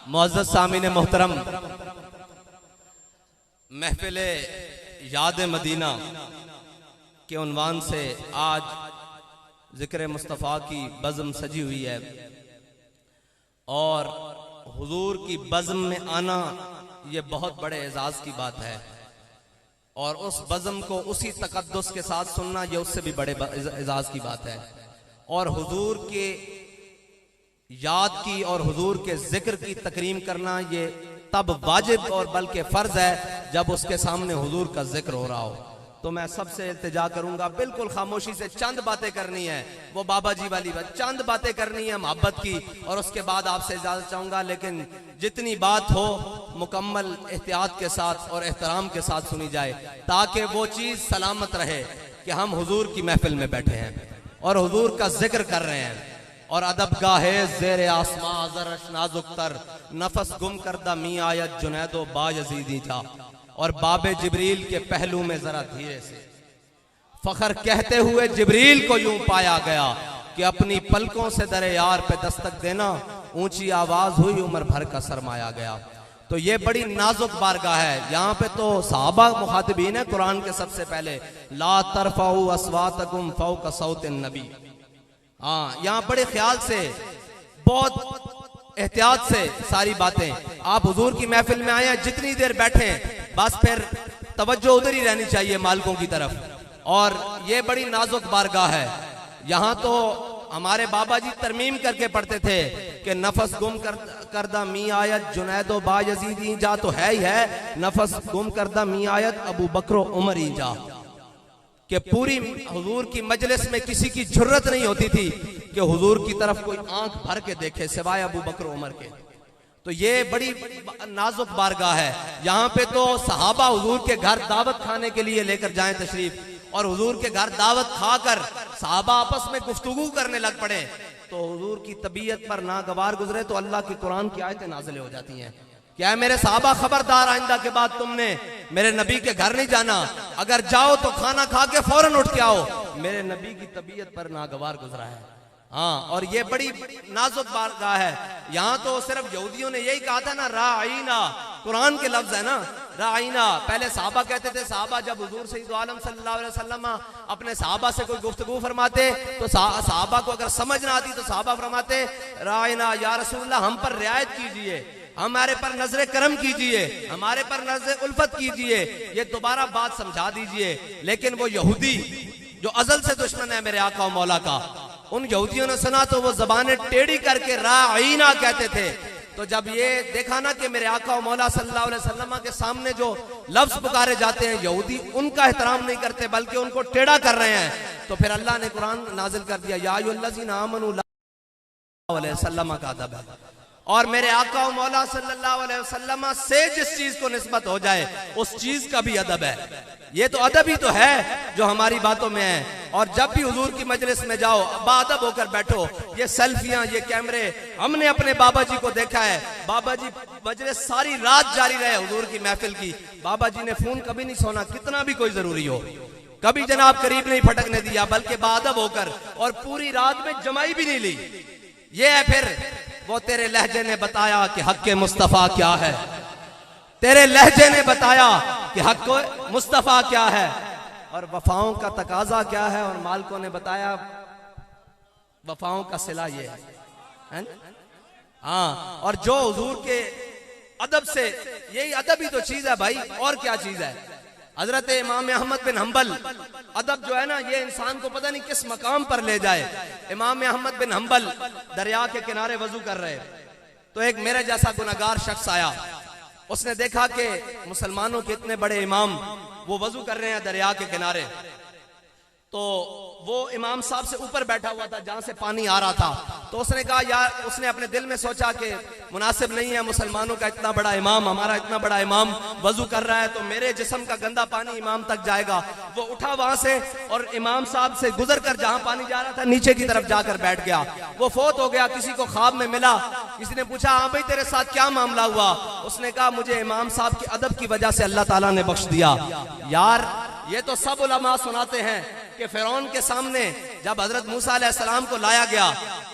मुअज़्ज़ज़ सामीन मोहतरम, महफिल याद मदीना के उन्वान से आज ज़िक्र मुस्तफ़ा की बज़्म सजी हुई है और हुजूर की बज़्म में आना ये बहुत बड़े एजाज़ की बात है और उस बज़्म को उसी तक़द्दुस के साथ सुनना ये उससे भी बड़े एजाज़ की बात है। और हुजूर के याद की और हुजूर के जिक्र की तकरीम करना ये तब वाजिब और बल्कि फ़र्ज है जब उसके सामने हुजूर का जिक्र हो रहा हो। तो मैं सबसे इल्तिजा करूंगा बिल्कुल खामोशी से चंद बातें करनी है, वो बाबा जी वाली बात, चंद बातें करनी है मोहब्बत की और उसके बाद आपसे इजाजत चाहूंगा। लेकिन जितनी बात हो मुकम्मल एहतियात के साथ और एहतराम के साथ सुनी जाए ताकि वो चीज़ सलामत रहे कि हम हुजूर की महफिल में बैठे हैं और हुजूर का जिक्र कर रहे हैं। और अदब गाहे ज़ेरे आसमां ज़रश नाजुक तर, नफस गुम करदा मी आयत जुनैदो बायज़ीदी जा, और बाबे जिब्रील के पहलू में जरा धीरे से फखर कहते हुए जिब्रील को यूं पाया गया कि अपनी पलकों से दरे यार पे दस्तक देना, ऊंची आवाज हुई उम्र भर का सरमाया गया। तो ये बड़ी नाजुक बारगाह है। यहाँ पे तो सहाबा मुखातिबीन है कुरान के सबसे पहले, ला तरफाउ अस्वातकुम फौका सौतिन नबी। हाँ, यहाँ बड़े ख्याल से बहुत एहतियात से सारी बातें, आप हुजूर की महफिल में आए हैं, जितनी देर बैठे बस फिर तवज्जो उधर ही रहनी चाहिए मालिकों की तरफ। और ये बड़ी नाजुक बारगाह है। यहाँ तो हमारे बाबा जी तरमीम करके पढ़ते थे कि नफस गुम करदा मी आयत जुनैदो बायज़ीदी जा, तो है ही है, नफस गुम करदा मी आयत अबू बकरो उमर ही जा, कि पूरी हुजूर की मजलिस में किसी की जुर्रत नहीं होती थी कि हुजूर की तरफ कोई आंख भर के देखे सिवाय अबू बकर उमर के। तो ये बड़ी नाजुक बारगाह है। यहाँ पे तो सहाबा हुजूर के घर दावत खाने के लिए लेकर जाएं तशरीफ, और हुजूर के घर दावत खाकर सहाबा आपस में गुफ्तगू करने लग पड़े तो हुजूर की तबीयत पर नागवार गुजरे तो अल्लाह की कुरान की आयतें नाज़िल हो जाती हैं। क्या है मेरे सहाबा, खबरदार आइंदा के बाद तुमने मेरे नबी के घर नहीं जाना, अगर जाओ तो खाना खा के फौरन उठ के आओ, मेरे नबी की तबीयत पर नागवार गुजरा है। हाँ, और ये बड़ी नाजुक बारगाह है। यहाँ तो सिर्फ यहूदियों ने यही कहा था ना, राईना, कुरान के लफ्ज है ना, राईना। पहले सहाबा कहते थे, सहाबा जब हुजूर सय्यद आलम सल्लल्लाहु अलैहि वसल्लम अपने सहाबा से कोई गुफ्तगू फरमाते तो सहाबा को अगर समझ ना आती तो सहाबा फरमाते, राईना या रसूलल्लाह, हम पर रियायत कीजिए, हमारे पर नजर करम कीजिए, हमारे पर नजर उल्फत कीजिए, ये दोबारा बात समझा दीजिए। लेकिन वो यहूदी जो अजल से दुश्मन है मेरे आका और मौला का, उन यहूदियों ने सुना तो वो जबानें टेढ़ी करके राईना कहते थे। तो जब ये देखा ना कि मेरे आका और मौला सल्लल्लाहु अलैहि वसल्लम के सामने जो लफ्ज पुकारे जाते हैं यहूदी उनका एहतराम नहीं करते बल्कि उनको टेढ़ा कर रहे हैं, तो फिर अल्लाह ने कुरान नाजिल कर दिया, या अय्युहल्लज़ीना आमनू अलैहि वसल्लम का अदब है। और मेरे आका और मौला सल्लल्लाहु अलैहि वसल्लम से जिस चीज को निस्बत हो जाए उस चीज का भी अदब है। ये तो अदब ही तो है जो हमारी बातों में है। और जब भी हुजूर की मजलिस में जाओ बाअदब होकर बैठो। ये सेल्फियां, ये कैमरे, हमने अपने बाबा जी को देखा है, बाबा जी मजलिस सारी रात जारी रहे हुजूर की महफिल की, बाबा जी ने फोन कभी नहीं सोना, कितना भी कोई जरूरी हो, कभी जनाब करीब नहीं फटकने दिया, बल्कि बाअदब होकर, और पूरी रात में जमाई भी नहीं ली। ये है फिर वो तेरे लहजे ने बताया कि हक़ मुस्तफ़ा क्या है, तेरे लहजे ने बताया कि हक़ मुस्तफ़ा क्या है, और वफाओं का तकाजा क्या है, और मालिकों ने बताया वफाओं का सिला ये है। हाँ, और जो हुजूर के अदब से, यही अदब ही तो चीज है भाई, और क्या चीज है। हजरत इमाम अहमद बिन हम्बल, अदब जो है ना ये इंसान को पता नहीं किस मकाम पर ले जाए। इमाम अहमद बिन हम्बल दरिया के किनारे वजू कर रहे, तो एक मेरे जैसा गुनहगार शख्स आया, उसने देखा कि मुसलमानों के इतने बड़े इमाम वो वजू कर रहे हैं दरिया के किनारे, तो वो इमाम साहब से ऊपर बैठा हुआ था जहां से पानी आ रहा था। तो उसने कहा यार, उसने अपने दिल में सोचा कि मुनासिब नहीं है, मुसलमानों का इतना बड़ा इमाम, हमारा इतना बड़ा इमाम वजू कर रहा है तो मेरे जिस्म का गंदा पानी इमाम तक जाएगा। वो उठा वहां से और इमाम साहब से गुजर कर जहां पानी जा रहा था नीचे की तरफ जाकर बैठ गया। वो फोत हो गया, किसी को ख्वाब में मिला, किसी ने पूछा हाँ भाई तेरे साथ क्या मामला हुआ, उसने कहा मुझे इमाम साहब के अदब की वजह से अल्लाह ताला ने बख्श दिया। यार ये तो सब उलमा सुनाते हैं, कि फिरौन के सामने जब हजरत मूसा अलैहिस्सलाम को लाया गया,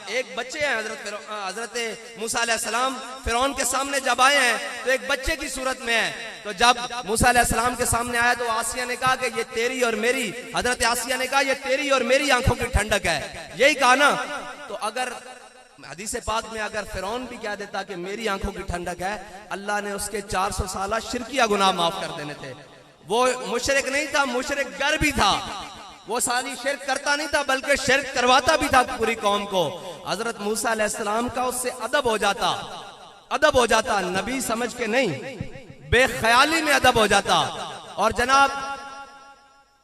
एक बच्चे हैं हजरत मूसा अलैहिस्सलाम फिरौन के सामने जब आए हैं तो एक बच्चे की सूरत में है। तो जब मूसा अलैहिस्सलाम के सामने आया तो आसिया ने कहा कि ये तेरी और मेरी, हजरत आसिया ने कहा ये तेरी और मेरी आंखों की ठंडक है, यही कहा ना। तो अगर हदीस पाक में अगर फिरौन भी कह देता कि मेरी आंखों की ठंडक है, अल्लाह ने उसके 400 साल शिरकिया गुनाह माफ कर देने थे। वो मुशरिक नहीं था, मुशरिक गर भी था, वो सारी शिरक करता नहीं था बल्कि शिरक करवाता भी था पूरी कौम को। हजरत मूसा अलैहिस्सलाम का उससे अदब हो जाता, नबी समझ के नहीं, बेख्याली में अदब हो जाता। और जनाब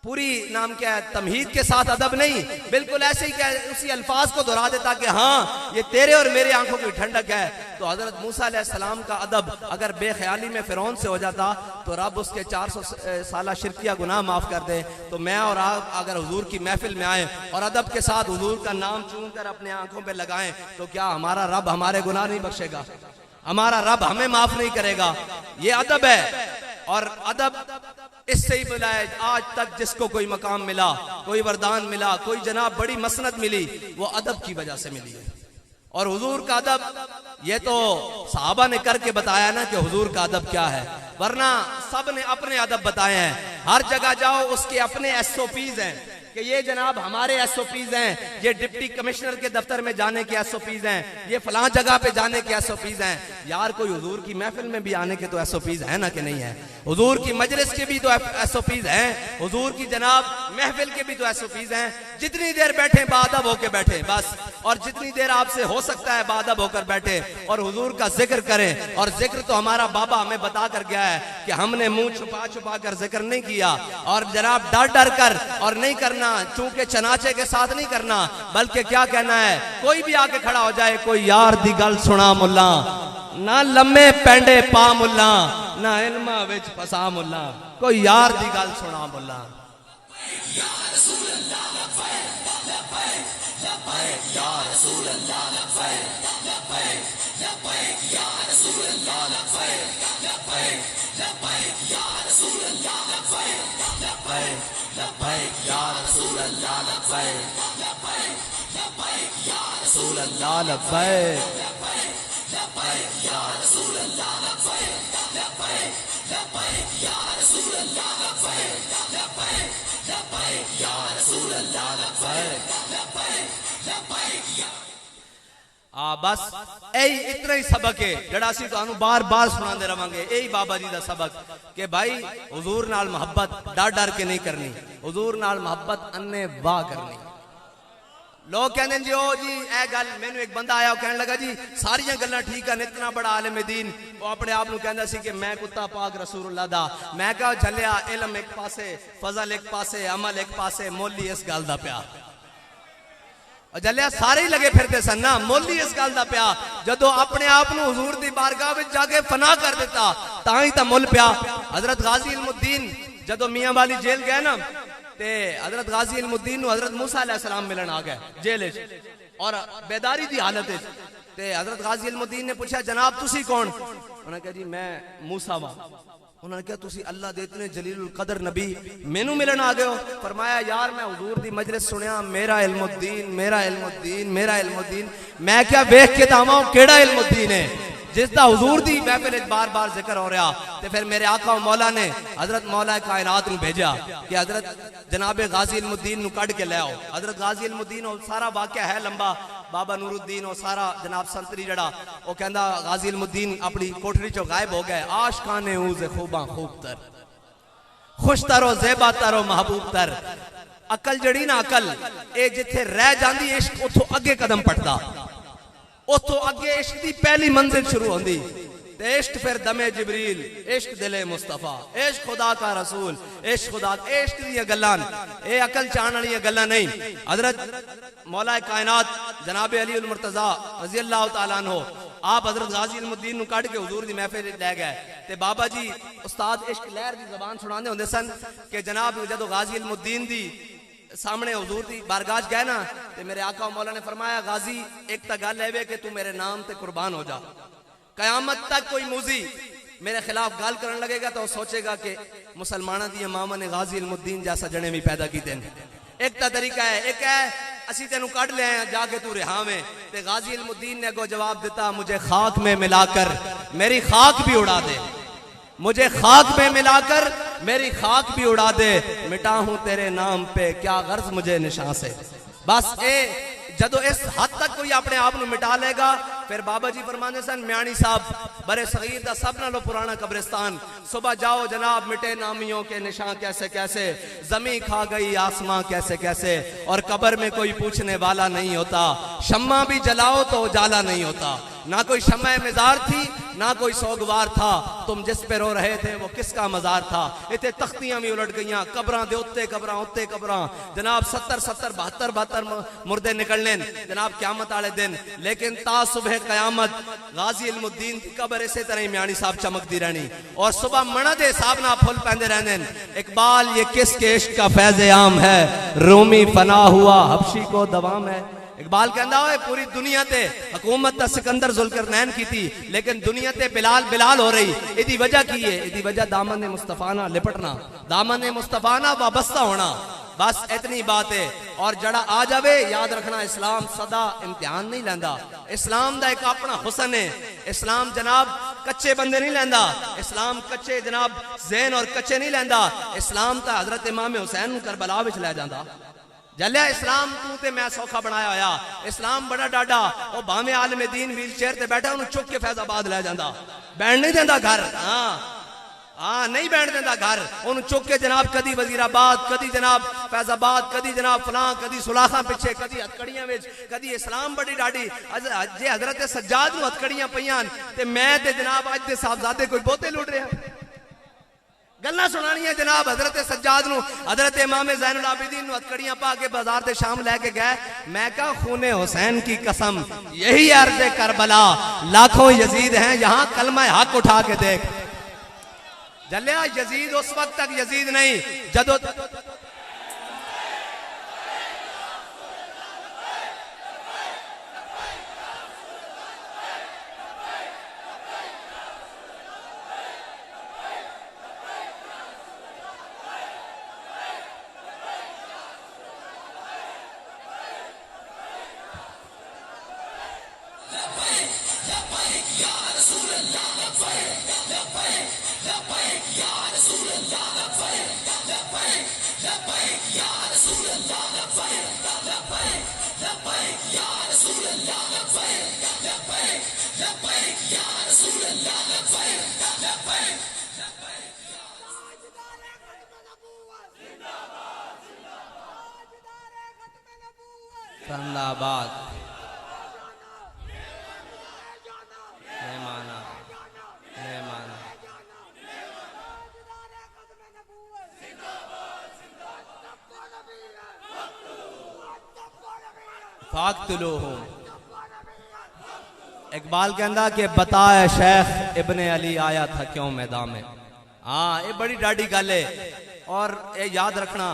पूरी नाम क्या है, तमहीद के साथ अदब नहीं, बिल्कुल ऐसे ही क्या उसी अल्फाज को दोहरा देता कि हाँ ये तेरे और मेरे आंखों की ठंडक है। तो हजरत मूसा अलैहिस्सलाम का अदब अगर बेख्याली में फिरौन से हो जाता तो रब उसके 400 साला शिरकिया गुनाह माफ कर दे। तो मैं और आप अगर हुजूर की महफिल में आए और अदब के साथ हुजूर का नाम चूम कर अपने आंखों पे लगाएं तो क्या हमारा रब हमारे गुनाह नहीं बख्शेगा? हमारा रब हमें माफ नहीं करेगा? ये अदब है। और अदब इससे ही मिला है। आज तक जिसको कोई मकाम मिला, कोई वरदान मिला, कोई जनाब बड़ी मसनद मिली, वो अदब की वजह से मिली है। और हुजूर का अदब, ये तो सहाबा ने करके बताया ना कि हुजूर का अदब क्या है, वरना सब ने अपने अदब बताए हैं। हर जगह जाओ उसके अपने SOPs हैं कि ये जनाब हमारे SOPs हैं, ये डिप्टी कमिश्नर के दफ्तर में जाने के SOPs हैं, ये फलां जगह पे जाने के SOPs हैं। यार कोई हुजूर की महफिल में भी आने के तो SOPs है ना कि नहीं है? हुजूर की मजलिस के भी तो SOPs हैं, हुजूर की जनाब महफिल के भी तो SOPs हैं। जितनी देर बैठे बाअदब होकर बैठे बस, और जितनी देर आपसे हो सकता है बाअदब होकर बैठे और हुजूर का जिक्र करें। और जिक्र तो हमारा बाबा हमें बता कर गया है कि हमने मुंह छुपा छुपा कर जिक्र नहीं किया, और जनाब डर डर कर और नहीं करना, चूंकि चनाचे के साथ नहीं करना, बल्कि क्या कहना है, कोई भी आके खड़ा हो जाए, कोई यार दी गल सुना मुल्ला, ना लम्मे पेंडे पा मुल्ला, ना इल्मा विच फसा मुल्ला, कोई यार दी गल सुना मुल्ला। बस यही इतना ही सबक है जड़ा असीं तुहानू बार बार सुनाते रवांगे। यही बाबा जी का सबक कि भाई हुजूर नाल मोहब्बत डर डर के नहीं करनी, हुजूर नाल मोहब्बत अन्ने वाह करनी। लोग कहते हैं जी ओ जी ए गल, मैनू एक बंदा आया कहने लगा जी सारियां गल्लां ठीक है, इतना बड़ा आलिम दीन, वो अपने आप नू कहंदा सी कि मैं कुत्ता पाक रसूलुल्लाह दा। मैं कहा झलिया इल्म एक पासे, फजल एक पासे, अमल एक पासे, मोली इस गल दा प्या। जलिया सारे ही लगे फिरते सन ना, मोली इस गल दा प्या जदों अपने आप नू हुजूर दी बारगाह विच जाके फना कर दिता तां ही तां मुल प्या। हजरत गाजी इल्मुद्दीन जदों मियां वाली जेल गए ना, ते हजरत गाजी इल्मुद्दीन नू हजरत मूसा अलैहिस्सलाम मिलन आ गए जेल विच और बेदारी दी हालत विच। ते हजरत गाजी इल्मुद्दीन ने पूछा जनाब तुसी कौन? उन्होंने कहा जी मैं मूसा वा। उन्होंने कहा तुसी अल्लाह दे इतने जलीलुल कदर नबी मैनू मिलन आ गए हो? फरमाया यार मैं हुजूर दी मजलिस सुनिया, मेरा इल्मुद्दीन, मेरा इल्मुद्दीन, मेरा इल्मुद्दीन। मैं क्या वेख के तावा केड़ा इल्मुद्दीन है जिसदा हुजूर दी महफिल बार बार जिक्र हो रहा। ते फिर मेरे आका मौला ने हजरत मौला कायनात नू भेजा कि हजरत जनाबे गाजी इल्मुद्दीन नू कढ़ के ले आओ। हजरत गाजी इल्मुद्दीन और सारा वाकया है लंबा, बाबा नूरुद्दीन और सारा जनाब संतरी जड़ा वो कहंदा गाजी इल्मुद्दीन अपनी कोठरी चो गायब हो गए। आशकाने ऊज़े खूबा खूब तर, खुश तरो ज़ेबा तरो महबूब तर। अकल जड़ी ना अकल ए जिथे रह जांदी इश्क उथों अगे कदम पटदा, उतो अगे इश्क की पहली मंजिल शुरू होंदी। इश्क फिर दमे जिबरील, इश्क दिले मुस्तफा, इश्क खुदा का रसूल, इश्क खुदा, इश्क दी गल्लां, ए अकल चाहण वाली गल्लां नहीं। हजरत मौला कायनात जनाब अली उल मुर्तजा रजी अल्लाह तआला अन्हु आप हजरत गाजी इल्मुद्दीन नू कढ़ के हुजूर दी महफिल ले गए। ते बाबा जी उस्ताद इश्क लहर दी जबान सुनांदे हुंदे सन कि जनाब जदों गाजी इल्मुद्दीन दी सामने हुजूर दी बारगाह गए ना, ते मेरे आका मौला ने फरमाया गाजी एक तो गल है कि तू मेरे नाम ते कुर्बान हो जा। कयामत तक कोई मूजी मेरे खिलाफ गाल करने लगेगा तो सोचेगा कि मुसलमाना दी मामा ने गाजी इल्मुद्दीन जैसा जने भी पैदा किए। एक ता तरीका है, एक है असी तेन कढ़ ले जाके तू रिहावें। ते गाजी इल्मुद्दीन ने अगो जवाब दिता, मुझे खाक में मिलाकर मेरी खाक भी उड़ा दे, मुझे खाक में मिलाकर मेरी खाक भी उड़ा दे, मिटा हूं तेरे नाम पे क्या गर्ज मुझे निशान से। बस ए जदों इस हद तक कोई अपने आप को मिटा लेगा, फिर बाबा जी फरमाते सन, म्याणी साहब बरे सगीर दा सब नालों पुराना कब्रिस्तान, सुबह जाओ जनाब मिटे नामियों के निशान कैसे कैसे, जमी खा गई आसमां कैसे कैसे, और कब्र में कोई पूछने वाला नहीं होता, शम्मा भी जलाओ तो उजाला नहीं होता, ना कोई शम्मा मजार थी ना कोई सोगवार था, तुम जिस पे रो रहे थे वो किसका मजार था। इतने तख्तियां भी उलट गई, कब्रां दे उत्ते कब्रां उत्ते कब्रां, जनाब 70-70 72 मुर्दे निकलने जनाब क़यामत वाले दिन। लेकिन ता सुबह क़यामत गाजी इल्मुद्दीन की कब्र इसे तरह ही म्याणी साहब चमकती रहनी, और सुबह मना दे हिसाब ना फुल पहनते रहने। इकबाल ये किसके इश्क का फैज़ आम है, रूमी फना हुआ हबशी को दवाम है। इकबाल कहता है पूरी दुनिया ते हुकूमत ता सिकंदर जुल्करनैन की थी, लेकिन दुनिया ते बिलाल बिलाल हो रही। इदी वजह की है, इदी वजह दामन मुस्तफा ना लिपटना, दामन मुस्तफा ना वाबस्ता होना, बस इतनी बात है। और जड़ा आ जावे याद रखना, इस्लाम सदा इम्तिहान नहीं लेंदा, इस्लाम दा एक अपना हुसन है। इस्लाम जनाब कच्चे बंदे नहीं लेंदा, इस्लाम कच्चे जनाब ज़हन और कच्चे नहीं लेंदा। इस्लाम ता हजरत इमाम हुसैन करबला विच ले जांदा। जलिया इस्लाम तू ते मैं सौखा बनाया होया, इस्लाम बड़ा डाडा, वो भावे आलम दीन व्हील चेयर ते बैठा, उन्हें चुक के फैजाबाद ले जांदा, बैठ नहीं देंदा घर। हाँ नहीं बैठ देंदा घर, उन्हें चुक के जनाब कदी वजीराबाद, कदी जनाब फैजाबाद, कदी जनाब फलां, कदी सुलाखा पिछे, कदी हथकड़ियां विच, कदी इस्लाम बड़ी डाडी। जे हजरत सज्जाद नूं हथकड़ियां पईयां ते मैं ते जनाब अज दे साहबजादे कोई बहुते लुट रहे हैं। गल्लां सुनानियां जनाब हजरत सज्जाद नूं, हजरत इमाम ज़ैनुल आबिदीन नूं हथकड़ियां पा के बाजार दे शाम लेके गए। मैं कहा खूने हुसैन की कसम यही अर्ज़ करबला, लाखों यजीद हैं यहाँ कलमा हक उठा के देख। जलिया यजीद उस वक्त तक यजीद नहीं जदों जिंदाबाद मेहमाना मेहमाना फाक़तुलूहुम। इकबाल कहता कि बताए शेख इब्ने अली आया था क्यों मैदान में। हाँ ये बड़ी डाडी गल है, और ये याद रखना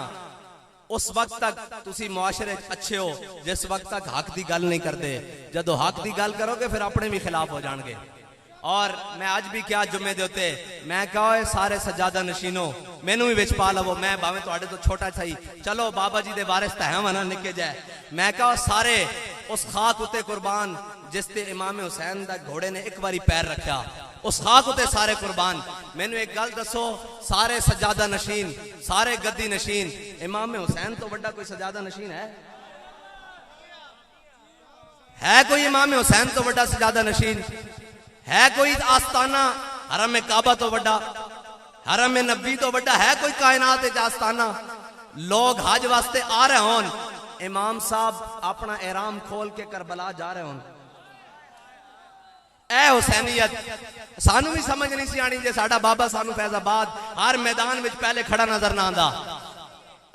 उस वक्त तक तुसी मुआशरे अच्छे हो जिस वक्त तक हक की गल नहीं करते। जदों हक की गल करोगे फिर अपने भी खिलाफ हो जाएंगे। और मैं आज भी क्या जुम्मे दे उत्ते मैं कहा सारे सजादा नशीनों मैनू भी विच पा लवो, मैं भावे तुहाडे तो छोटा सही, चलो बाबा जी दे वारिस तां है ना निके जाए। मैं कहा सारे उस खाक उत्ते कुर्बान जिस ते इमाम हुसैन दा घोड़े ने एक बारी पैर रखा, उस खाक उत्ते सारे कुर्बान। मैनू एक गल दसो, सारे सजादा नशीन, सारे गद्दी नशीन, इमाम हुसैन तो बड़ा कोई सजादा नशीन है कोई इमाम हुसैन तो बड़ा सजादा नशीन है कोई? आस्ताना हरम में काबा तो बड़ा, हरम में नबी तो बड़ा है कोई? कायनात आस्ताना लोग हज वास्ते आ रहे होन, इमाम साहब अपना एहराम खोल के करबला जा रहे होन। ए हुसैनियत सानू भी समझ नहीं सी आनी जे साडा बाबा सानू फैजाबाद हर मैदान में पहले खड़ा नजर ना आंदा,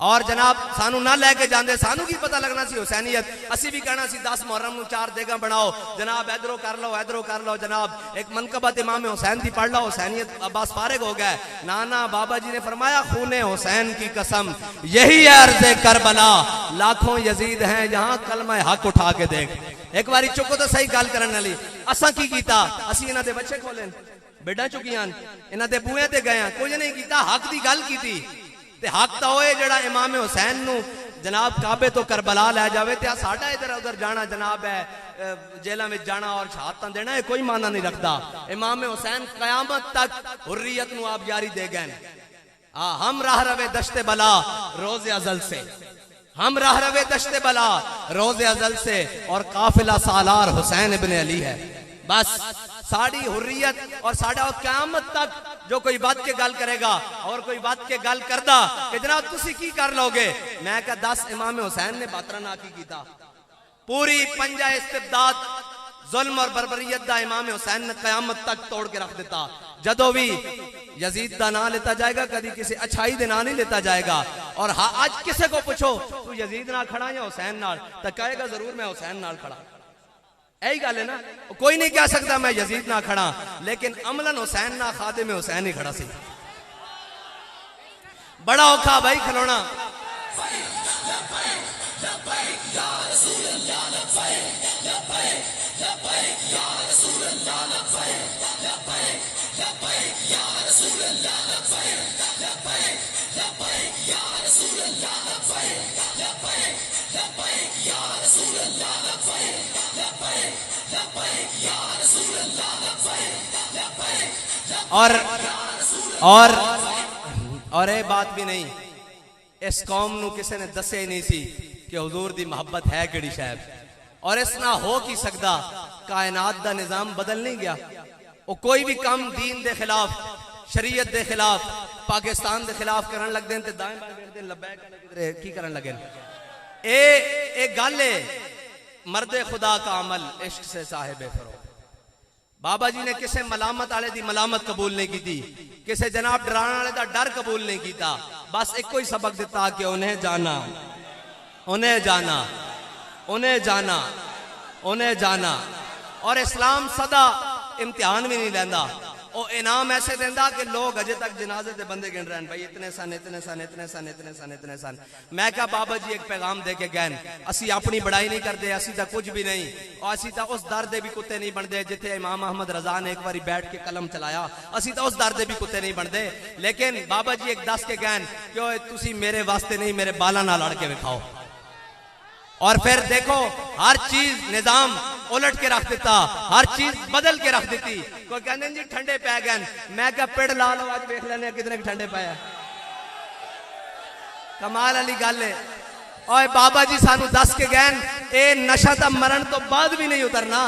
और जनाब सानू ना लेके जाते, सानू की पता लगना सी हुसैनियत। असी भी कहना सी 10 मुहर्रम नूं 4 देगा बनाओ, जनाब इधरों कर लो इधरों कर लो, जनाब एक मनकबत इमाम हुसैन की पढ़ लो, हुसैनियत अब्बास फारिग हो गए। नाना बाबा जी ने फरमाया खूने हुसैन की कसम यही है अर्ज़े करबला, लाखों यजीद हैं यहाँ कलमा हक उठा के देख। एक बारी चुको तो सही गल करने वाली, असा की कीता? असी इन्हां दे बच्चे खोले बेड़ा चुकियां, इन्हां दे बूहे ते गए, कुछ नहीं कीता, हक की गल की। ते हक तो होए जड़ा इमाम हुसैन नू जनाब काबे तो करबला लै जावे ते साडा इधर उधर जाना जनाब है जेलों में जाना और शहादत देना ये कोई माना नहीं रखता। इमाम हुसैन कयामत तक हुर्रियत नू आप जारी दे गए। हम राह रवे दश्ते बला रोज़े अज़ल से, हम राह रवे दश्ते बला रोज़े अज़ल से, और काफिला सालार हुसैन इब्ने अली है। बस साड़ी हुर्रियत और साडा क़यामत तक जो कोई बात के गल करेगा और कोई बात के गल करदा कि जनाब तुसी की कर लोगे, मैं कहा 10 इमाम हुसैन ने बातरा ना की कीता। पूरी पंजा इस्तिबदाद जुल्म और बर्बरियत दा इमाम हुसैन ने क़यामत तक तोड़ के रख देता। जदों भी यजीद दा ना लेता जाएगा, कभी किसी अच्छाई दे ना नहीं लेता जाएगा। और हाँ, आज किसी को पूछो तू यजीद नाल खड़ा या हुसैन नाल, तो कहेगा जरूर मैं हुसैन नाल खड़ा। यही गल है ना, कोई नहीं कह सकता मैं यजीद ना खड़ा, लेकिन अमलन हुसैन ना खादे में हुसैन ही खड़ा सी। बड़ा औखा भाई खलोना। और ये बात भी नहीं, इस कौम नू किसी ने दसे ही नहीं सी कि हुजूर दी मोहब्बत है किहड़ी शै, और इस ना हो की सकदा। कायनात दा निजाम बदल नहीं गया। वो कोई भी काम दीन दे खिलाफ, शरीयत दे खिलाफ, पाकिस्तान दे खिलाफ करन लग देन ते दाएं बाएं बैठदे लब्बैक की करन लगे। ए गल है मर्दे खुदा का अमल इश्क से साहिबे फरोग। बाबा जी ने किसी मलामत आले दी मलामत कबूल नहीं की थी, किसी जनाब डराने वाले दा डर कबूल नहीं किया। बस एक ही सबक दिता कि उन्हें जाना, उन्हें जाना, उन्हें जाना, उन्हें जाना। और इस्लाम सदा इम्तिहान भी नहीं लेंदा, वो इनाम ऐसे देंदा कि लोग अजे तक जनाजे दे बंदे गिन रहे हैं, भाई इतने सन, इतने सन, इतने सन, इतने सन, इतने सन। मैं क्या बाबा जी एक पैगाम दे के गए, असी अपनी बड़ाई नहीं करते, असी तो कुछ भी नहीं, और असी तो उस दर दे भी कुत्ते नहीं बनते जिथे इमाम अहमद रजा ने एक बारी बैठ के कलम चलाया। असी तो उस दर दे भी कुत्ते नहीं बनते। लेकिन बाबा जी एक दस के गए कि तुसी मेरे वास्ते नहीं मेरे बाला नाल लड़ के विखाओ। और फिर देखो हर चीज निजाम उलट के रख देता, हर चीज बदल के रख देती। कोई कहते जी ठंडे पै गए, मैं क्या पेड़ ला लो आज देख लेने कितने ठंडे पाया। कमाल वाली गल है। और बाबा जी सानू दस के गए ए नशा तो मरण तो बाद भी नहीं उतरना,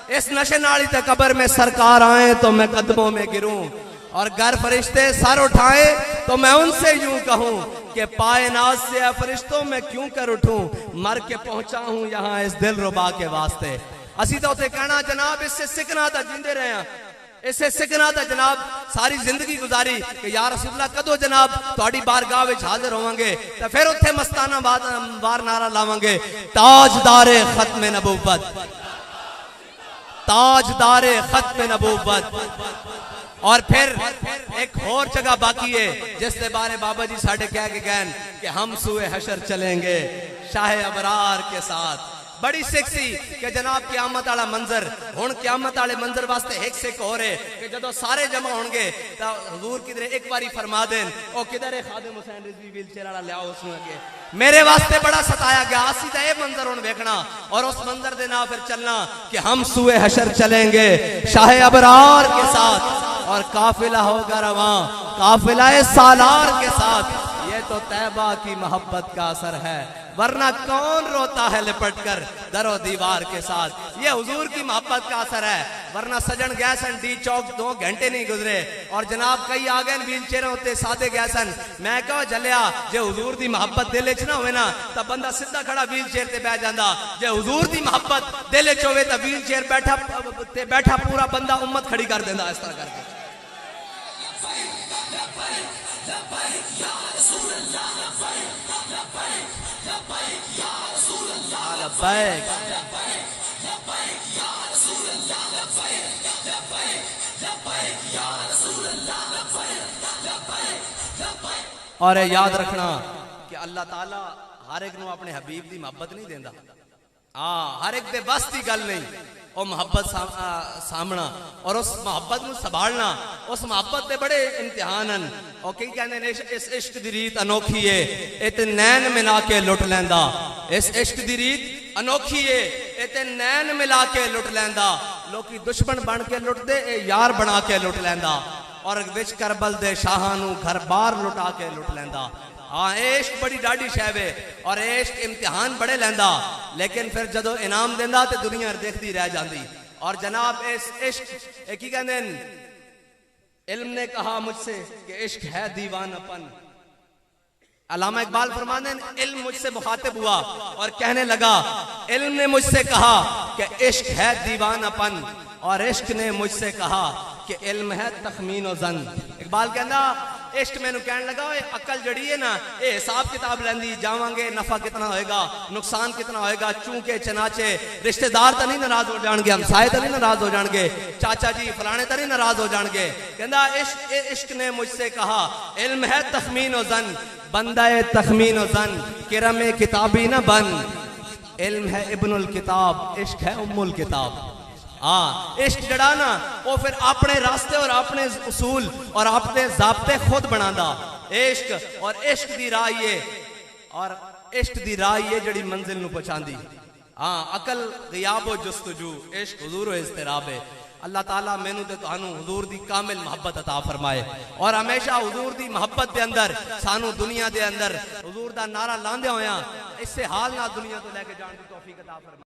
इस नशे नाल ही कब्र में सरकार आए तो मैं कदमों में गिरूं, और घर फरिश्ते सर उठाए तो मैं उनसे यूं कहूं कि पाए नाज से फरिश्तों में क्यों कर उठूं, मर के पहुंचा हूं यहां इस दिल रुबा के वास्ते। असी तो उसे कहना जनाब इससे सिखना था जिंदे रहे हैं, इससे सिखना था जनाब सारी जिंदगी गुजारी कि या रसूलल्लाह कदों जनाब तुहाडी बारगाह विच हाजिर होवांगे, तो फिर उत्थे मस्ताना बार नारा लावांगे, ताजदारे खत्म नबूवत, ताजदारे खत्म नबूवत। और फिर एक और जगह बाकी है जिसके बारे बाबा जी साढ़े कह के गए कि हम सुए हशर चलेंगे शाह अबरार के साथ। बड़ी सिख सी कि जनाब क़यामत वाला मंजर, हुण क़यामत वाले मंजर वास्ते एक सिख हो रहे कि जदों सारे जमा होंगे तो हुजूर किधरे एक बारी फरमा देन ओ किधर है खादिम हुसैन रिजवी व्हीलचेयर वाला लियाओ उसनू अगे। मेरे वास्ते बड़ा सताया गया, असी तो यह मंजर हुण देखना और उस मंजर दे नाल फिर चलना कि हम सुए हशर चलेंगे शाह अबरार के साथ, और काफिला होगा रवां काफिला सालार के साथ। ये तो तैबा की मोहब्बत का असर है, वरना कौन रोता है लिपट कर दरो दीवार के साथ। ये हुजूर की मोहब्बत का असर है, वरना सजन गए सन डी चौक 2 घंटे नहीं गुजरे और जनाब कई आ गए व्हील चेयर होते सादे गए सन। मैं कहो जलिया जे हुजूर की मोहब्बत दिल च ना होवे ना तो बंदा सीधा खड़ा व्हील चेयर ते बैठ जांदा, जे हुजूर की मोहब्बत दिल च होवे तो व्हील चेयर बैठा पूरा बंदा उम्मत खड़ी कर देंदा इस तरह करके। और याद रखना कि अल्लाह ताला हर एक नूं अपने हबीब की मोहब्बत नहीं देंदा, हाँ, हर एक दे बस की गल नहीं, और मोहब्बत सामना और उस मोहब्बत को संभालना, उस मोहब्बत के बड़े इम्तिहान हैं। और कई कहते हैं इस इश्क की रीत अनोखी है, ये नैन मिला के लुट लैंदा। इस इश्क की रीत अनोखी है, ये नैन मिला के लुट लैंदा। लोग दुश्मन बन के लुटते, यार बना के लुट लैंदा। और विच करबल दे शाहां नू घर बार लुटा के लुट लैंदा। हाँ, इश्क बड़ी डाढ़ी शैब है, और इश्क इम्तिहान बड़े लैंदा, लेकिन फिर जदों इनाम देंदा तो दुनिया देखती रह जाती। और जनाब इस इश्क की कहते हैं, इल्म ने कहा मुझसे कि इश्क है दीवानापन। अल्लामा इकबाल फरमाते हैं, इल्म मुझसे मुखातिब हुआ और कहने लगा, इल्म ने मुझसे कहा कि इश्क है दीवानापन, और इश्क ने मुझसे कहा कि इल्म है तखमीन और जन। इकबाल कहना, इश्क मैनू कहने लगा, अकल जड़ी है ना, ये हिसाब किताब लेंदी जावांगे, नफा कितना होएगा, नुकसान कितना होएगा, चूंके चनाचे, रिश्तेदार तो नहीं नाराज हो जाएंगे, हमसाए तो नहीं नाराज हो जाएंगे, चाचा जी फलाने तो नहीं नाराज हो जाएंगे। कहना इश्क ने मुझसे कहा, इल्म है तखमीन और जन, बंदा है तखमीन और जन, किरम किताबी न बन। इल्म है इब्नुल किताब, इश्क है उम्मुल किताब। हाँ, इश्क जड़ा ना वो फिर अपने रास्ते और अपने उसूल और अपने ज़ाब्ते खुद बनांदा। इश्क और इश्क दी राह ये, और इश्क दी राह ये जड़ी मंजिल नू पहुंचांदी। हाँ, अकल गियाब व जुस्तजू, इश्क हुजूर व इज़्तिराब है। अल्लाह ताला मैनू ते तुहानू हुजूर दी कामिल मोहब्बत अता फरमाए, और हमेशा हुजूर दी मोहब्बत दे अंदर सानू दुनिया दे अंदर हुजूर दा नारा लांदे होया इसे हाल ना दुनिया तो लेके जान दी तौफीक अता फरमाए।